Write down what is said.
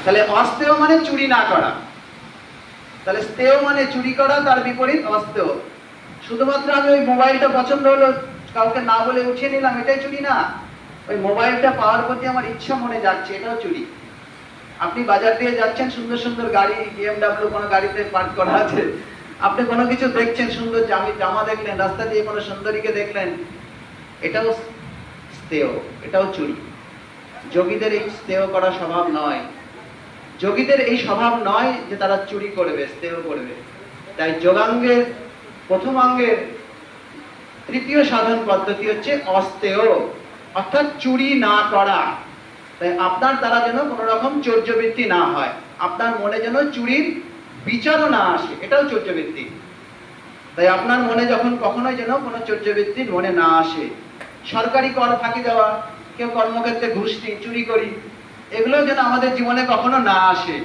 তাহলে অস্তেয় মানে চুরি না করা, তাহলে স্তেয় মানে চুরি করা, তার বিপরীত অস্তেয়। শুধুমাত্র আমি ওই মোবাইলটা পছন্দ হলো কাউকে না বলে উঠিয়ে নিলাম, এটাই চুরি না। ওই মোবাইলটা পাওয়ার প্রতি আমার ইচ্ছা মনে যাচ্ছে, এটাও চুরি। আপনি বাজার দিয়ে যাচ্ছেন, সুন্দর সুন্দর গাড়ি, BMW কোনো গাড়িতে পার্ক করা আছে, আপনি কোনো কিছু দেখছেন, সুন্দর জামা দেখলেন, রাস্তা দিয়ে কোনো সুন্দরীকে দেখলেন, এটাও স্তেয়, এটাও চুরি। যোগীদের এই স্তেয় করা স্বভাব নয়, যোগীদের এই স্বভাব নয় যে তারা চুরি করবে, স্তেয় করবে। তাই যোগাঙ্গের প্রথম অঙ্গের তৃতীয় সাধন পদ্ধতি হচ্ছে অস্তেয়, অর্থাৎ চুরি না করা। তাই আপনার দ্বারা যেন কোনো রকম চৌর্যবৃত্তি না হয়, আপনার মনে যেন চুরির বিচারও না আসে, এটাও চৌর্যবৃত্তি। তাই আপনার মনে যখন কখনোই যেন কোনো চৌর্যবৃত্তি মনে না আসে। সরকারি কর ফাঁকি দেওয়া, কেউ কর্মক্ষেত্রে ঘুষ নিই, চুরি করি, এগুলো যেন আমাদের জীবনে কখনো না আসে।